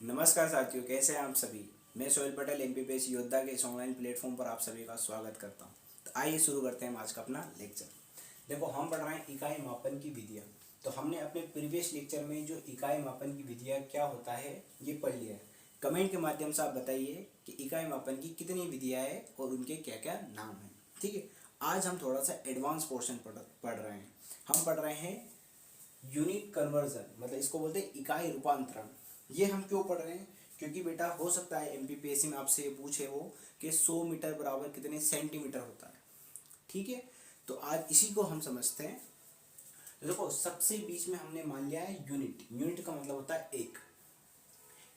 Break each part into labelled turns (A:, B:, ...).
A: नमस्कार साथियों, कैसे हैं आप सभी। मैं सोहेल पटेल एमपीपीएससी योद्धा के इस ऑनलाइन प्लेटफॉर्म पर आप सभी का स्वागत करता हूं। तो आइए शुरू करते हैं आज का अपना लेक्चर। देखो, हम पढ़ रहे हैं इकाई मापन की विधियां। तो हमने अपने प्रीवियस लेक्चर में जो इकाई मापन की विधियां क्या होता है ये पढ़ लिया है। कमेंट के माध्यम से आप बताइए कि इकाई मापन की कितनी विधियाँ हैं और उनके क्या क्या नाम हैं। ठीक है, आज हम थोड़ा सा एडवांस पोर्शन पढ़ रहे हैं। हम पढ़ रहे हैं यूनिट कन्वर्जन, मतलब इसको बोलते हैं इकाई रूपांतरण। ये हम क्यों पढ़ रहे हैं? क्योंकि बेटा हो सकता है एमपीपीएससी में आपसे ये पूछे वो कि 100 मीटर बराबर कितने सेंटीमीटर होता है। ठीक है, तो आज इसी को हम समझते हैं। तो देखो, सबसे बीच में हमने मान लिया है यूनिट। यूनिट का मतलब होता है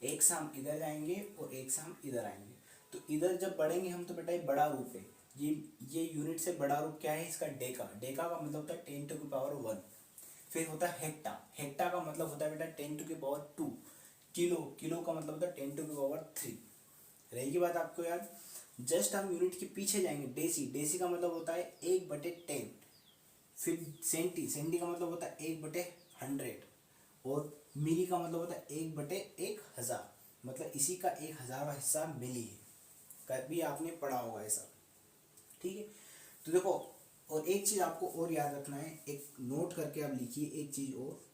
A: एक से हम इधर जाएंगे और एक से हम इधर आएंगे। तो इधर जब बढ़ेंगे हम तो बेटा ये बड़ा रूप है। ये यूनिट से बड़ा रूप क्या है इसका? डेका। डेका का मतलब होता है 10⁻1। फिर होता है हेक्टा। हेक्टा का मतलब होता है बेटा 10⁻2। किलो। किलो का मतलब होता है 10⁻3। रहेगी बात आपको याद। जस्ट हम यूनिट के पीछे जाएंगे। डेसी। डेसी का मतलब होता है 1/10। फिर सेंटी। सेंटी का मतलब होता है 1/100। और मिली का मतलब होता है 1/1000। मतलब इसी का 1000वां हिस्सा मिली है। कभी आपने पढ़ा होगा ऐसा। ठीक है, तो देखो, और एक चीज आपको और याद रखना है, एक नोट करके आप लिखिए एक चीज और।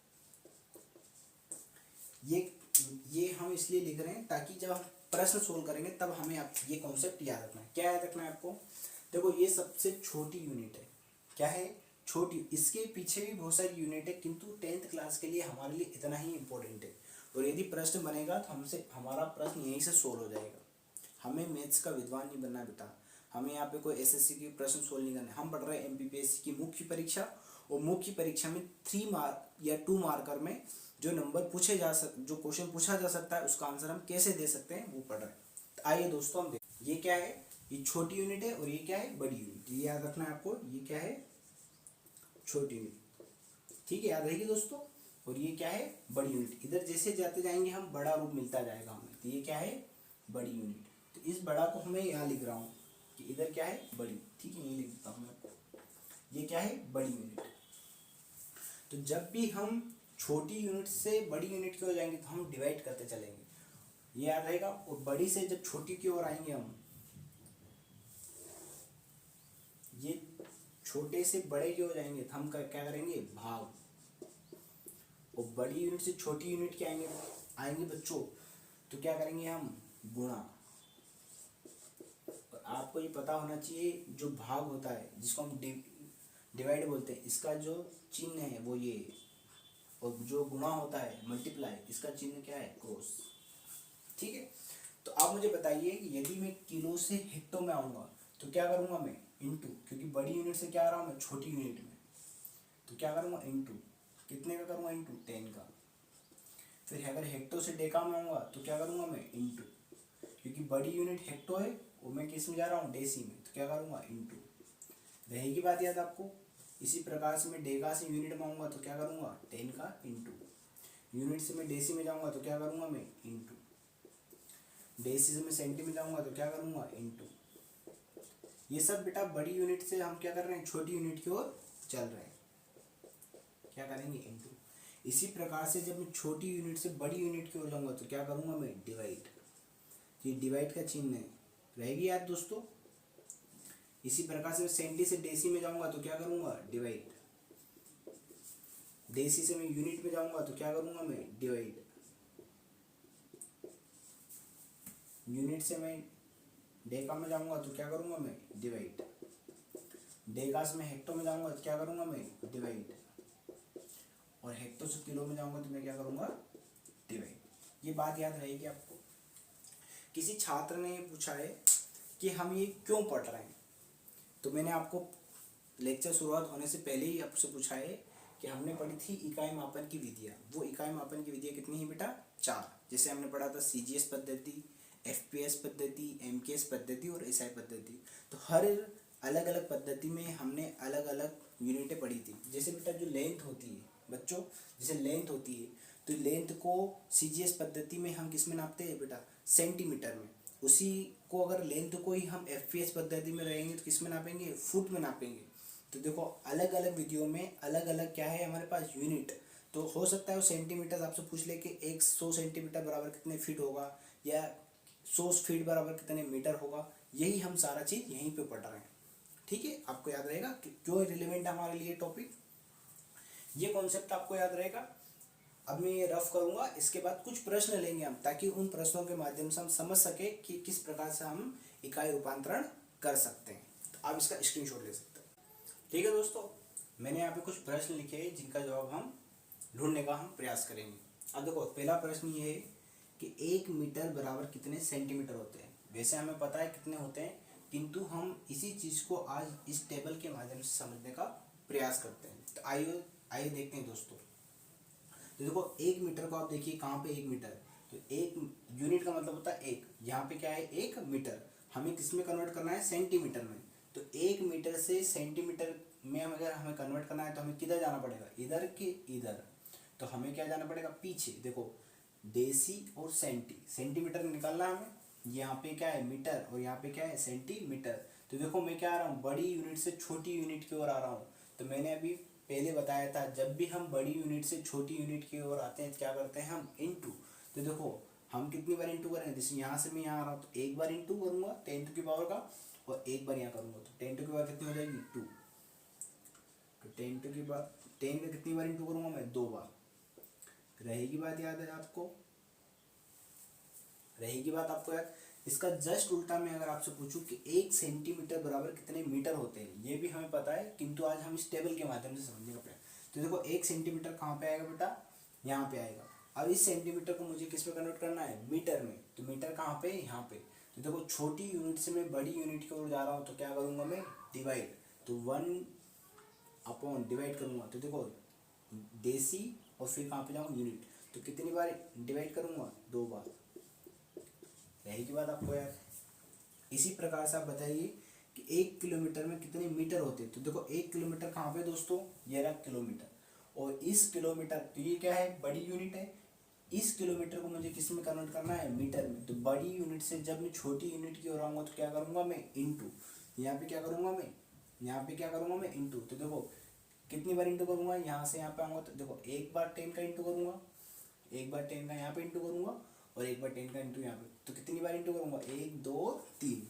A: ये हम इसलिए लिख रहे हैं ताकि जब हम प्रश्न सोल्व करेंगे तब हमें आप ये कॉन्सेप्ट याद रखना है। क्या याद रखना है आपको? देखो, ये सबसे छोटी यूनिट है। क्या है? छोटी। इसके पीछे भी बहुत सारी यूनिट है, किंतु 10th क्लास के लिए हमारे लिए इतना ही इंपॉर्टेंट है। और यदि प्रश्न बनेगा तो हमसे हमारा प्रश्न यहीं से सोल्व हो जाएगा। हमें मैथ्स का विद्वान नहीं बनना बेटा। हमें यहाँ पे कोई एसएससी के प्रश्न सोल्व नहीं करने। हम पढ़ रहे हैं एमपीपीएससी की मुख्य परीक्षा। और मुख्य परीक्षा में 3 मार्क या 2 मार्कर में जो नंबर जो क्वेश्चन पूछा जा सकता है उसका आंसर हम कैसे दे सकते हैं वो पढ़ रहे हैं। तो आइए दोस्तों, हम देखें ये क्या है। ये छोटी यूनिट है और ये क्या है? बड़ी यूनिट। ये याद रखना है आपको। ये क्या है? छोटी यूनिट। ठीक है, याद रहेगी दोस्तों। और ये क्या है? बड़ी यूनिट। इधर जैसे जाते जाएंगे हम बड़ा रूप मिलता जाएगा हमें। तो ये क्या है? बड़ी यूनिट। तो इस बड़ा को हमें यहाँ लिख रहा हूँ कि इधर क्या है? बड़ी। ठीक है, ये लिख देता हूँ मैं आपको। ये क्या है? बड़ी यूनिट। तो जब भी हम छोटी यूनिट से बड़ी यूनिट की ओर जाएंगे तो हम डिवाइड करते चलेंगे। ये याद रहेगा। और बड़ी से जब छोटी की ओर आएंगे हम, ये छोटे से बड़े की ओर जाएंगे तो हम क्या करेंगे? भाग। और बड़ी यूनिट से छोटी यूनिट के आएंगे बच्चों, तो क्या करेंगे हम? गुणा। और आपको ये पता होना चाहिए, जो भाग होता है जिसको हम डिवाइड बोलते हैं, इसका जो चिन्ह है वो ये है। और जो गुणा होता है मल्टीप्लाई, इसका चिन्ह क्या है? क्रॉस। ठीक है, तो आप मुझे बताइए कि यदि मैं किलो से हेक्टो में आऊँगा तो क्या करूँगा मैं? इनटू। क्योंकि बड़ी यूनिट से क्या आ रहा हूँ मैं? छोटी यूनिट में। तो क्या करूँगा? इनटू। कितने का करूँगा? इनटू 10 का। फिर अगर हेक्टो से डेका में आऊँगा तो क्या करूँगा मैं? इनटू। क्योंकि बड़ी यूनिट हेक्टो है और मैं किस में जा रहा हूँ? डेसी में। तो क्या करूँगा? इनटू। रहेगी बात याद आपको। इसी प्रकार से मैं डेका से यूनिट में आऊँगा तो क्या करूँगा? 10 का इनटू। यूनिट से मैं डेसी में जाऊँगा तो क्या करूँगा मैं? इनटू। डेसी से मैं सेंटी में जाऊँगा तो क्या करूँगा? इनटू। ये सब बेटा बड़ी यूनिट से हम क्या कर रहे हैं? छोटी यूनिट की ओर चल रहे हैं। क्या करेंगे? इनटू। इसी प्रकार से जब मैं छोटी यूनिट से बड़ी यूनिट की ओर जाऊँगा तो क्या करूँगा मैं? डिवाइड। ये डिवाइड का चिन्ह है। रहेगी याद दोस्तों। इसी प्रकार से मैं सेंटी से डेसी में जाऊँगा तो क्या करूँगा? डिवाइड। डेसी से मैं यूनिट में जाऊँगा तो क्या करूँगा मैं? डिवाइड। यूनिट से मैं डेका में जाऊँगा तो क्या करूँगा मैं? डिवाइड। डेका से मैं हेक्टो में जाऊँगा तो क्या करूँगा मैं? डिवाइड। और हेक्टो से किलो में जाऊँगा तो मैं क्या करूँगा? डिवाइड। ये बात याद रहेगी आपको। किसी छात्र ने ये पूछा है कि हम ये क्यों पढ़ रहे हैं। तो मैंने आपको लेक्चर शुरुआत होने से पहले ही आपसे पूछा है कि हमने पढ़ी थी इकाई मापन की विधियाँ। वो इकाई मापन की विधियाँ कितनी है बेटा? 4। जैसे हमने पढ़ा था सीजीएस पद्धति, एफपीएस पद्धति, एमकेएस पद्धति और एसआई पद्धति। तो हर अलग अलग पद्धति में हमने अलग अलग यूनिटें पढ़ी थी। जैसे बेटा जो लेंथ होती है बच्चों, जैसे लेंथ होती है तो लेंथ को सीजीएस पद्धति में हम किस में नापते हैं बेटा? सेंटीमीटर में। उसी को अगर लेंथ को ही हम एफपीएस पद्धति में रहेंगे तो किस में नापेंगे? फुट में नापेंगे। तो देखो, अलग अलग विधियों में अलग अलग क्या है हमारे पास? यूनिट। तो हो सकता है वो सेंटीमीटर आपसे पूछ ले कि 100 सेंटीमीटर बराबर कितने फीट होगा, या 100 फीट बराबर कितने मीटर होगा। यही हम सारा चीज़ यहीं पे पढ़ रहे हैं। ठीक है, आपको याद रहेगा कि जो रिलेवेंट है हमारे लिए टॉपिक, ये कॉन्सेप्ट आपको याद रहेगा। अब मैं ये रफ करूंगा, इसके बाद कुछ प्रश्न लेंगे हम, ताकि उन प्रश्नों के माध्यम से हम समझ सके कि किस प्रकार से हम इकाई रूपांतरण कर सकते हैं। तो आप इसका स्क्रीनशॉट ले सकते हैं। ठीक है दोस्तों, मैंने यहाँ पे कुछ प्रश्न लिखे हैं जिनका जवाब हम ढूंढने का हम प्रयास करेंगे। अब देखो, पहला प्रश्न ये है कि 1 मीटर बराबर कितने सेंटीमीटर होते हैं। वैसे हमें पता है कितने होते हैं, किंतु हम इसी चीज़ को आज इस टेबल के माध्यम से समझने का प्रयास करते हैं। तो आइए देखते हैं दोस्तों। तो देखो, 1 मीटर को आप देखिए कहाँ पे 1 मीटर, तो 1 यूनिट का मतलब होता है 1, यहाँ पे क्या है 1 मीटर, हमें किस में कन्वर्ट करना है, सेंटीमीटर में। तो 1 मीटर से सेंटीमीटर में अगर हमें कन्वर्ट करना है तो हमें किधर जाना पड़ेगा, इधर के इधर। तो हमें क्या जाना पड़ेगा, पीछे। देखो, डेसी और सेंटीमीटर निकालना है हमें। यहाँ पे क्या है मीटर और यहाँ पे क्या है सेंटीमीटर। तो देखो मैं क्या आ रहा हूँ, बड़ी यूनिट से छोटी यूनिट की ओर आ रहा हूँ। तो मैंने अभी पहले बताया था, जब भी हम बड़ी यूनिट से छोटी यूनिट की ओर आते हैं क्या करते हैं हम, इनटू। तो देखो हम कितनी बार इंटू करें, जैसे यहाँ से मैं यहाँ आ रहा हूँ तो एक बार इंटू करूँगा 10 की पावर का, और एक बार यहाँ करूँगा तो 10 की पावर कितनी हो जाएगी 2। तो 10 की पावर 10 में कितनी बार इंटू करूँगा मैं, 2 बार। रहेगी बात याद है आपको, रहेगी बात आपको याद। इसका जस्ट उल्टा मैं अगर आपसे पूछूं कि 1 सेंटीमीटर बराबर कितने मीटर होते हैं, ये भी हमें पता है, किंतु आज हम इस टेबल के माध्यम से समझने का प्रयास। तो देखो 1 सेंटीमीटर कहाँ पे आएगा बेटा, यहाँ पे आएगा। अब इस सेंटीमीटर को मुझे किस में कन्वर्ट करना है, मीटर में। तो मीटर कहाँ पे, यहाँ पे। तो देखो छोटी यूनिट से मैं बड़ी यूनिट की ओर जा रहा हूँ, तो क्या करूँगा मैं, डिवाइड। तो 1 अपॉन डिवाइड करूँगा, तो देखो देसी और फिर कहाँ पे जाऊँ, यूनिट। तो कितनी बार डिवाइड करूँगा, 2 बार। रहेगी बात आपको यार। इसी प्रकार से आप बताइए कि 1 किलोमीटर में कितने मीटर होते हैं। तो देखो 1 किलोमीटर कहाँ पे दोस्तों, ये रहा किलोमीटर, और इस किलोमीटर, तो ये क्या है, बड़ी यूनिट है। इस किलोमीटर को मुझे किस में कन्वर्ट करना है, मीटर में। तो बड़ी यूनिट से जब मैं छोटी यूनिट की ओर आऊँगा तो क्या करूँगा मैं, इंटू। यहाँ पे क्या करूँगा मैं, यहाँ पे क्या करूँगा मैं, इंटू। तो देखो कितनी बार इंटू करूँगा, यहाँ से यहाँ पे आऊँगा तो देखो एक बार 10 का इंटू करूँगा, एक बार 10 का यहाँ पे इंटू करूँगा, और एक बार 10 का इंटू यहाँ पे। तो कितनी बार इंटू करूँगा, 1 2 3।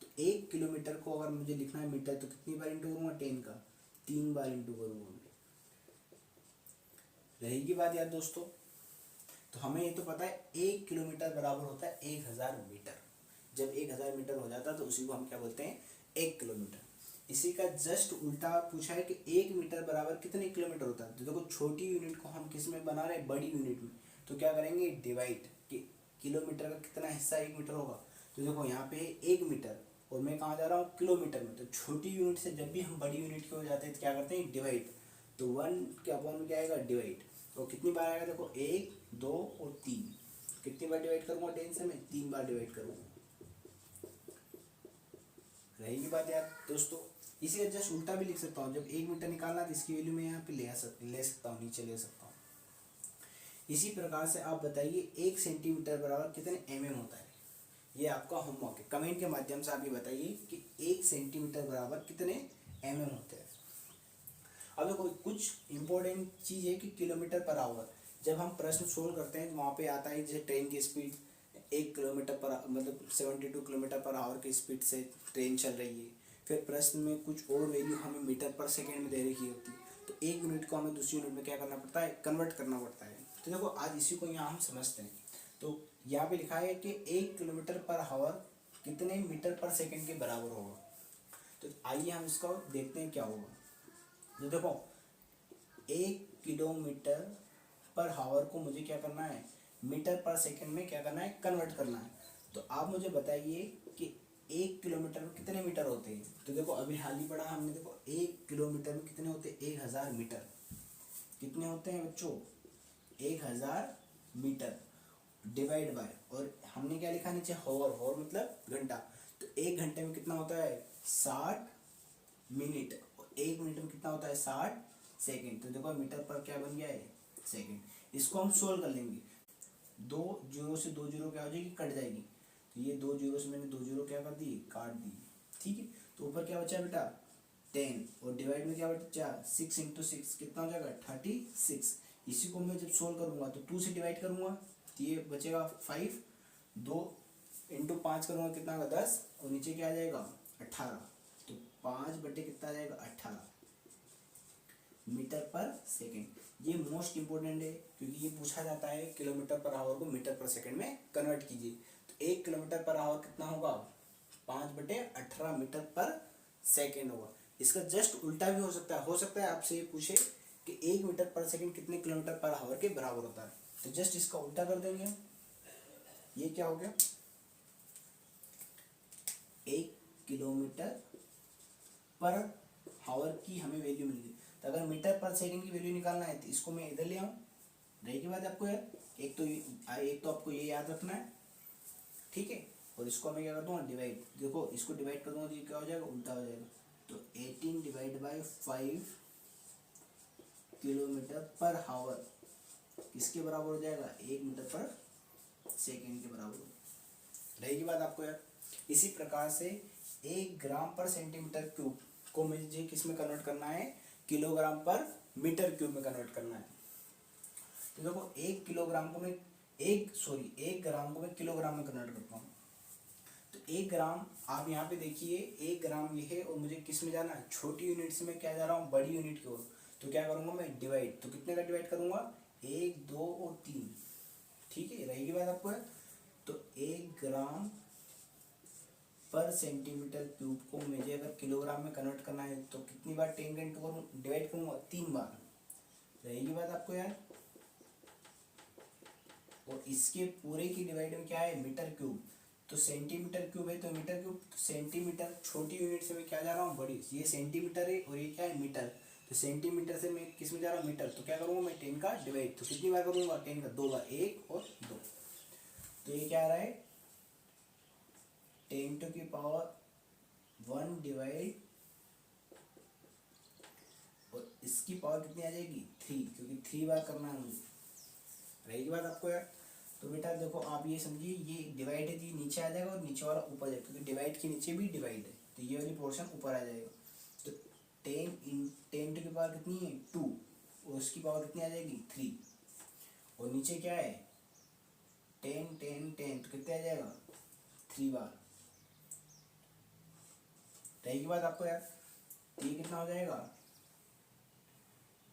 A: तो 1 किलोमीटर को अगर मुझे लिखना है मीटर, तो कितनी बार इंटू करूँगा, 10 का 3 बार इंटू करूँगा। रहेगी बात याद दोस्तों। तो हमें ये तो पता है 1 किलोमीटर बराबर होता है 1000 मीटर। जब 1000 मीटर हो जाता है तो उसी को हम क्या बोलते हैं, 1 किलोमीटर। इसी का जस्ट उल्टा पूछा है कि 1 मीटर बराबर कितने किलोमीटर होता है। तो देखो छोटी यूनिट को हम किस में बना रहे हैं, बड़ी यूनिट में। तो क्या करेंगे, डिवाइड। कि किलोमीटर का कितना हिस्सा 1 मीटर होगा। तो देखो यहाँ पे 1 मीटर और मैं कहाँ जा रहा हूँ, किलोमीटर में। तो छोटी यूनिट से जब भी हम बड़ी यूनिट की ओर जाते हैं तो क्या करते हैं, डिवाइड। तो 1 के अपॉन में क्या आएगा, डिवाइड। तो कितनी बार आएगा, देखो 1 2 और 3। कितनी बार डिवाइड करूँगा 10 से, मैं 3 बार डिवाइड करूँगा। रहेगी बात यार दोस्तों। इसी का जस्ट उल्टा भी लिख सकता हूँ, जब 1 मीटर निकालना तो इसकी वैल्यू मैं यहाँ पे ले सकता हूँ, नीचे ले सकता हूँ। इसी प्रकार से आप बताइए 1 सेंटीमीटर बराबर कितने mm होता है। ये आपका होमवर्क है, कमेंट के माध्यम से आप ये बताइए कि 1 सेंटीमीटर बराबर कितने mm होते हैं। अब देखो कुछ इंपॉर्टेंट चीज़ है कि किलोमीटर पर आवर। जब हम प्रश्न सोल्व करते हैं तो वहाँ पे आता है जैसे ट्रेन की स्पीड 1 किलोमीटर पर मतलब 72 किलोमीटर पर आवर की स्पीड से ट्रेन चल रही है। फिर प्रश्न में कुछ और वैल्यू हमें मीटर पर सेकेंड में दे रखी होती है, तो 1 यूनिट को हमें दूसरी यूनिट में क्या करना पड़ता है, कन्वर्ट करना पड़ता है। तो देखो आज इसी को यहाँ हम समझते हैं। तो यहाँ पे लिखा है कि 1 किलोमीटर पर आवर कितने मीटर पर सेकेंड के बराबर होगा। तो आइए हम इसका देखते हैं क्या होगा। तो देखो 1 किलोमीटर पर आवर को मुझे क्या करना है, मीटर पर सेकंड में क्या करना है, कन्वर्ट करना है। तो आप मुझे बताइए कि 1 किलोमीटर में कितने मीटर होते हैं। तो देखो अभी हाल ही पढ़ा हमने, देखो 1 किलोमीटर में कितने होते हैं, 1000 मीटर। कितने होते हैं बच्चों, 1000 मीटर डिवाइड बाय, और हमने क्या लिखा नीचे, हॉवर मतलब घंटा। तो 1 घंटे में कितना होता है, 60 मिनट। और 1 मिनट में कितना होता है, 60 सेकेंड। तो देखो मीटर पर क्या बन गया है, सेकेंड। इसको हम सोल्व कर लेंगे। 2 जीरो से 2 जीरो क्या हो जाएगी, कट जाएगी। तो ये 2 जीरो से मैंने 2 जीरो क्या कर दी, काट दी। ठीक है, तो ऊपर क्या बचा बेटा, 10 और डिवाइड में क्या बचा 6 इंटू 6 कितना हो जाएगा 36। इसी को मैं जब सोल्व करूंगा तो 2 से डिवाइड करूंगा तो ये बचेगा 5, 2 इंटू 5 करूंगा कितना होगा 10 और नीचे क्या आ जाएगा 18। तो 5 बटे कितना आ जाएगा 18 मीटर पर सेकेंड। ये मोस्ट इंपॉर्टेंट है क्योंकि ये पूछा जाता है किलोमीटर पर आवर को मीटर पर सेकेंड में कन्वर्ट कीजिए। तो 1 किलोमीटर पर आवर कितना होगा 5 बटे 18 मीटर पर सेकेंड होगा। इसका जस्ट उल्टा भी हो सकता है आपसे ये पूछे कि 1 मीटर पर सेकेंड कितने किलोमीटर पर आवर के बराबर होता है। तो जस्ट इसका उल्टा कर देंगे। ये क्या हो गया 1 किलोमीटर पर आवर की हमें वैल्यू मिल गई। तो अगर मीटर पर सेकंड की वैल्यू निकालना है तो इसको मैं इधर ले आऊँ। रहेगी बात आपको यार, एक तो आपको ये याद रखना है, ठीक है। और इसको मैं क्या कर दूँगा डिवाइड, देखो इसको डिवाइड कर दूँगा तो ये क्या हो जाएगा उल्टा हो जाएगा। तो 18 divide by 5 kilometre per hour किसके बराबर हो जाएगा 1 मीटर पर सेकेंड के बराबर। रहेगी बात आपको यार। इसी प्रकार से 1 ग्राम पर सेंटीमीटर क्यूब को मुझे किस में कन्वर्ट करना है किलोग्राम पर मीटर क्यूब में कन्वर्ट करना है। तो देखो 1 ग्राम को मैं किलोग्राम में कन्वर्ट करता हूँ। तो 1 ग्राम आप यहाँ पे देखिए 1 ग्राम ये है और मुझे किस में जाना है छोटी यूनिट से मैं क्या जा रहा हूँ बड़ी यूनिट की ओर। तो क्या करूँगा मैं डिवाइड, तो कितने का डिवाइड करूँगा 1, 2 और 3, ठीक है। रहेगी बात आपको है। तो 1 ग्राम पर सेंटीमीटर क्यूब को मुझे अगर किलोग्राम में कन्वर्ट करना है तो कितनी बार 10 का इंटू डिवाइड करूँगा 3 बार। रहेगी बात आपको यार। और इसके पूरे की डिवाइड में क्या है मीटर क्यूब, तो सेंटीमीटर क्यूब है तो मीटर क्यूब, तो सेंटीमीटर छोटी यूनिट से मैं क्या जा रहा हूँ बड़ी, ये सेंटीमीटर है और ये क्या है मीटर। तो सेंटीमीटर से मैं किस में जा रहा हूँ मीटर, तो क्या करूँगा मैं 10 का डिवाइड, तो कितनी बार करूँगा 10 का 2 बार, 1 और 2। तो ये क्या आ रहा है 10 टू की पावर 1 डिवाइड और इसकी पावर कितनी आ जाएगी 3, क्योंकि 3 बार करना है मुझे। रहेगी बात आपको यार। तो बेटा देखो आप ये समझिए ये डिवाइड है जी नीचे आ जाएगा और नीचे वाला ऊपर जाएगा, क्योंकि डिवाइड के नीचे भी डिवाइड है तो ये वाली पोर्शन ऊपर आ जाएगा। तो 10 टू की पावर कितनी है 2 और उसकी पावर कितनी आ जाएगी 3 और नीचे क्या है 10 10 10 तो कितने आ जाएगा 3 बार। रहेगी बात आपको यार। तो ये कितना हो जाएगा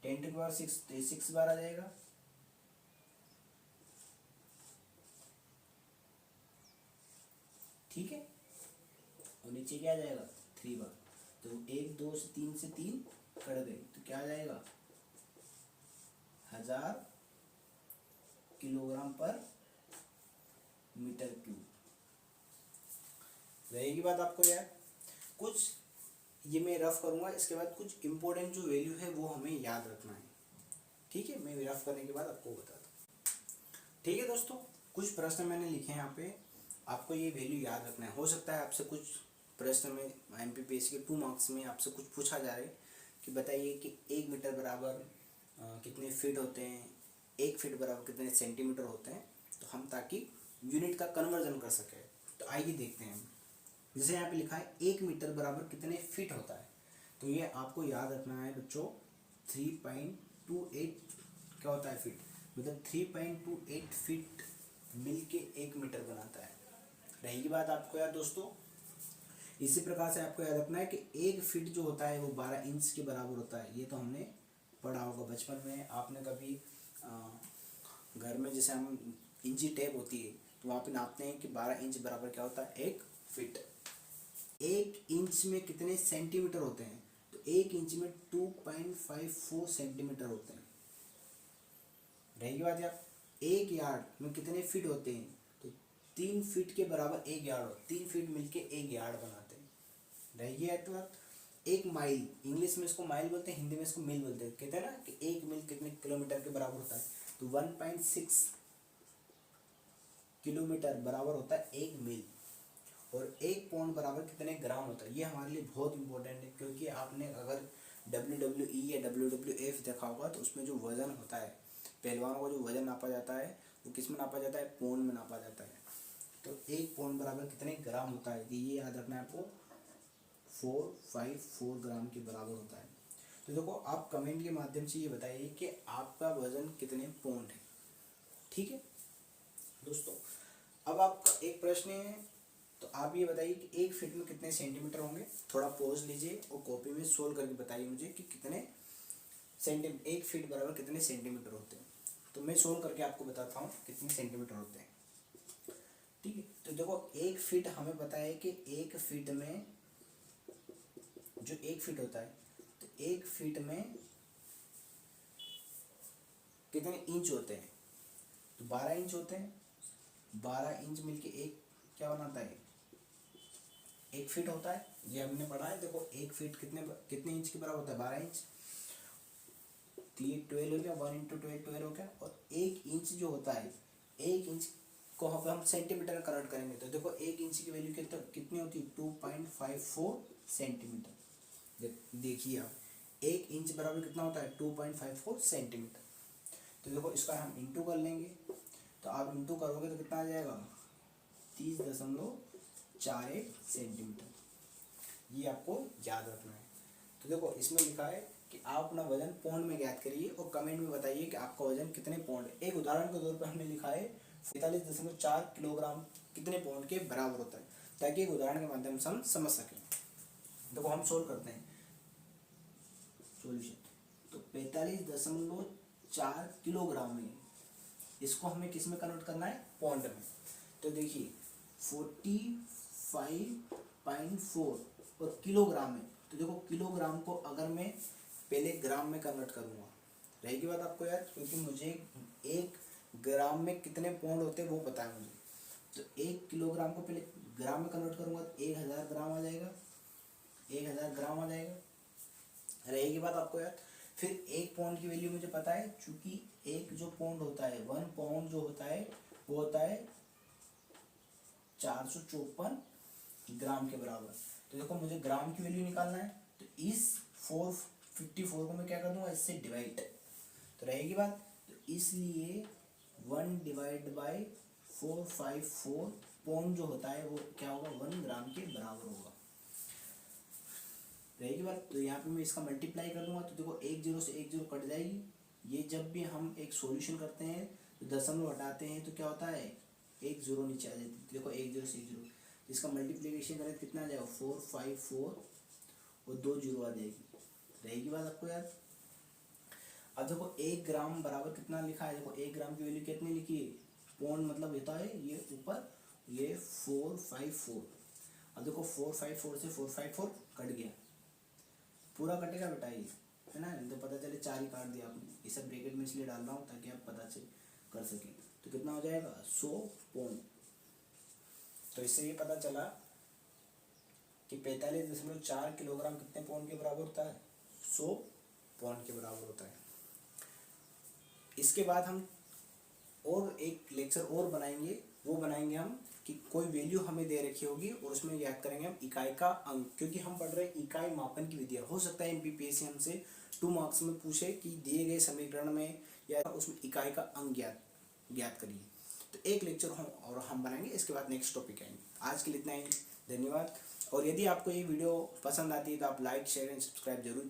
A: 10 टू की पावर 6, तो 6 बार आ जाएगा। ठीक है। और नीचे क्या आ जाएगा 3 बार। तो 1 2 से 3 कट गए तो क्या आ जाएगा 1000 किलोग्राम पर मीटर क्यूब। रहेगी बात आपको यार। कुछ ये मैं रफ करूंगा, इसके बाद कुछ इंपॉर्टेंट जो वैल्यू है वो हमें याद रखना है, ठीक है। मैं रफ करने के बाद आपको बताता हूँ। ठीक है दोस्तों, कुछ प्रश्न मैंने लिखे हैं यहाँ पे, आपको ये वैल्यू याद रखना है। हो सकता है आपसे कुछ प्रश्न में MPPSC के 2 मार्क्स में आपसे कुछ पूछा जा रहा है कि बताइए कि 1 मीटर बराबर कितने फीट होते हैं, 1 फीट बराबर कितने सेंटीमीटर होते हैं, तो हम ताकि यूनिट का कन्वर्जन कर सकें। तो आइए देखते हैं। जैसे यहाँ पे लिखा है 1 मीटर बराबर कितने फीट होता है, तो ये आपको याद रखना है बच्चों 3.28 क्या होता है फीट, मतलब 3.28 फीट मिल के 1 मीटर बनाता है। रहेगी बात आपको यार दोस्तों। इसी प्रकार से आपको याद रखना है कि 1 फीट जो होता है वो 12 इंच के बराबर होता है। ये तो हमने पढ़ा होगा बचपन में। आपने कभी घर में जैसे हम इंची टेप होती है तो वहाँ पे नापते हैं कि 12 इंच बराबर क्या होता है 1 फीट। 1 इंच में कितने सेंटीमीटर होते हैं, तो 1 इंच में 2.54 सेंटीमीटर होते हैं। रहेगी बात यार। 1 यार्ड में कितने फीट होते हैं, तो 3 फीट के बराबर 1 यार्ड, 3 फीट मिलके 1 यार्ड बनाते हैं। रहेगी यार तो बात। 1 माइल, इंग्लिश में इसको माइल बोलते हैं, हिंदी में इसको मील बोलते हैं। कहते हैं ना कि 1 मील कितने किलोमीटर के बराबर होता है, तो 1.6 किलोमीटर बराबर होता है 1 मील। और 1 पाउंड बराबर कितने ग्राम होता है। ये हमारे लिए बहुत इंपॉर्टेंट है, क्योंकि आपने अगर WWE या WWF देखा होगा तो उसमें जो वजन होता है, पहलवानों का जो वजन नापा जाता है वो किस में नापा जाता है, पाउंड में नापा जाता है। तो 1 पाउंड बराबर कितने ग्राम होता है, ये याद रखना है आपको 454 ग्राम के बराबर होता है। तो देखो आप कमेंट के माध्यम से ये बताइए कि आपका वजन कितने पाउंड है। ठीक है दोस्तों, अब आपका एक प्रश्न है, तो आप ये बताइए कि 1 फीट में कितने सेंटीमीटर होंगे। थोड़ा पॉज लीजिए और कॉपी में सोल्व करके बताइए मुझे कि कितने 1 फीट बराबर कितने सेंटीमीटर होते हैं। तो मैं सोल्व करके आपको बताता हूँ कितने सेंटीमीटर होते हैं। ठीक है, तो देखो 1 फीट हमें पता है कि 1 फीट में जो 1 फीट होता है, तो 1 फीट में कितने इंच होते हैं, तो 12 इंच होते हैं। 12 इंच मिलके एक क्या बनाता है, 1 फीट होता है। ये हमने पढ़ा है। देखो 1 फीट कितने कितने इंच के बराबर होता है, 12 इंच। तो ये 12 हो गया, 1 इंटू 12 12 हो गया। और 1 इंच जो होता है, 1 इंच को हम सेंटीमीटर में कन्वर्ट करेंगे, तो देखो 1 इंच की वैल्यू कितनी होती है, 2.54 सेंटीमीटर। देखिए आप 1 इंच बराबर कितना होता है, 2.54 सेंटीमीटर। तो देखो इसका हम इंटू कर लेंगे, तो आप इंटू करोगे तो कितना आ जाएगा, 30.41 सेंटीमीटर। ये आपको याद रखना है। तो देखो इसमें लिखा है कि आप अपना वजन पाउंड में ज्ञात करिए और कमेंट में बताइए कि आपका वजन कितने पाउंड है। एक उदाहरण के तौर पर हमने लिखा है 45.4 किलोग्राम कितने पाउंड के बराबर होता है, ताकि एक उदाहरण के माध्यम से हम समझ सकें। देखो हम सोल्व करते हैं सॉल्यूशन। तो 45.4 किलोग्राम में इसको हमें किस में कन्वर्ट करना है, पाउंड में। तो देखिए 45.4 और किलोग्राम में, तो देखो किलोग्राम को अगर मैं पहले ग्राम में कन्वर्ट करूँगा, रहेगी बात आपको याद, क्योंकि मुझे 1 ग्राम में कितने पाउंड होते हैं वो पता है मुझे। तो 1 किलोग्राम को पहले ग्राम में कन्वर्ट करूँगा तो 1000 ग्राम आ जाएगा, 1000 ग्राम आ जाएगा, रहेगी बात आपको याद। फिर 1 पाउंड की वैल्यू मुझे पता है, चूंकि एक जो पाउंड होता है, 1 पाउंड जो होता है वो होता है 454 ग्राम के बराबर। तो देखो मुझे ग्राम की वैल्यू निकालना है, तो इस 454 को मैं क्या कर दूंगा, इससे डिवाइड, तो रहेगी बात। तो इसलिए 1 डिवाइड बाई 454 पाउंड जो होता है वो क्या होगा, 1 ग्राम के बराबर होगा, रहेगी बात। तो यहाँ पे मैं इसका मल्टीप्लाई कर दूंगा, तो देखो 1 0 से 1 0 कट जाएगी। ये जब भी हम एक सॉल्यूशन करते हैं तो दशमलव हटाते हैं तो क्या होता है, 1 0 नीचे आ जाती है। देखो 1 0 से 1 0, इसका मल्टीप्लिकेशन करें तो कितना आ जाएगा, 454 और 2 0 आ जाएगी, रहेगी बात आपको याद। अब देखो 1 ग्राम बराबर कितना लिखा है, देखो 1 ग्राम की वैल्यू कितनी लिखी है, पाउंड मतलब होता है ये ऊपर, ये 454। अब देखो 454 से 454 कट गया, पूरा कटेगा बेटा ये, है ना, नहीं तो पता चले 4 ही काट दिया आपने। ये सब ब्रैकेट में इसलिए डाल रहा हूँ ताकि आप पता चल कर सकें। तो कितना हो जाएगा, 100 पाउंड। तो इससे ये पता चला कि 45.4 किलोग्राम कितने पाउंड के बराबर होता है, 100 पाउंड के बराबर होता है। इसके बाद हम और एक लेक्चर और बनाएंगे, वो बनाएंगे हम कि कोई वैल्यू हमें दे रखी होगी और उसमें याद करेंगे हम इकाई का अंक, क्योंकि हम पढ़ रहे हैं इकाई मापन की विधियां। हो सकता है एमपीपीएससी हमसे 2 मार्क्स में पूछे कि दिए गए समीकरण में या उसमें इकाई का अंक ज्ञात करिए। तो एक लेक्चर हम और हम बनाएंगे, इसके बाद नेक्स्ट टॉपिक आएंगे। आज के लिए इतना ही, धन्यवाद। और यदि आपको ये वीडियो पसंद आती है तो आप लाइक शेयर एंड सब्सक्राइब जरूर कीजिए।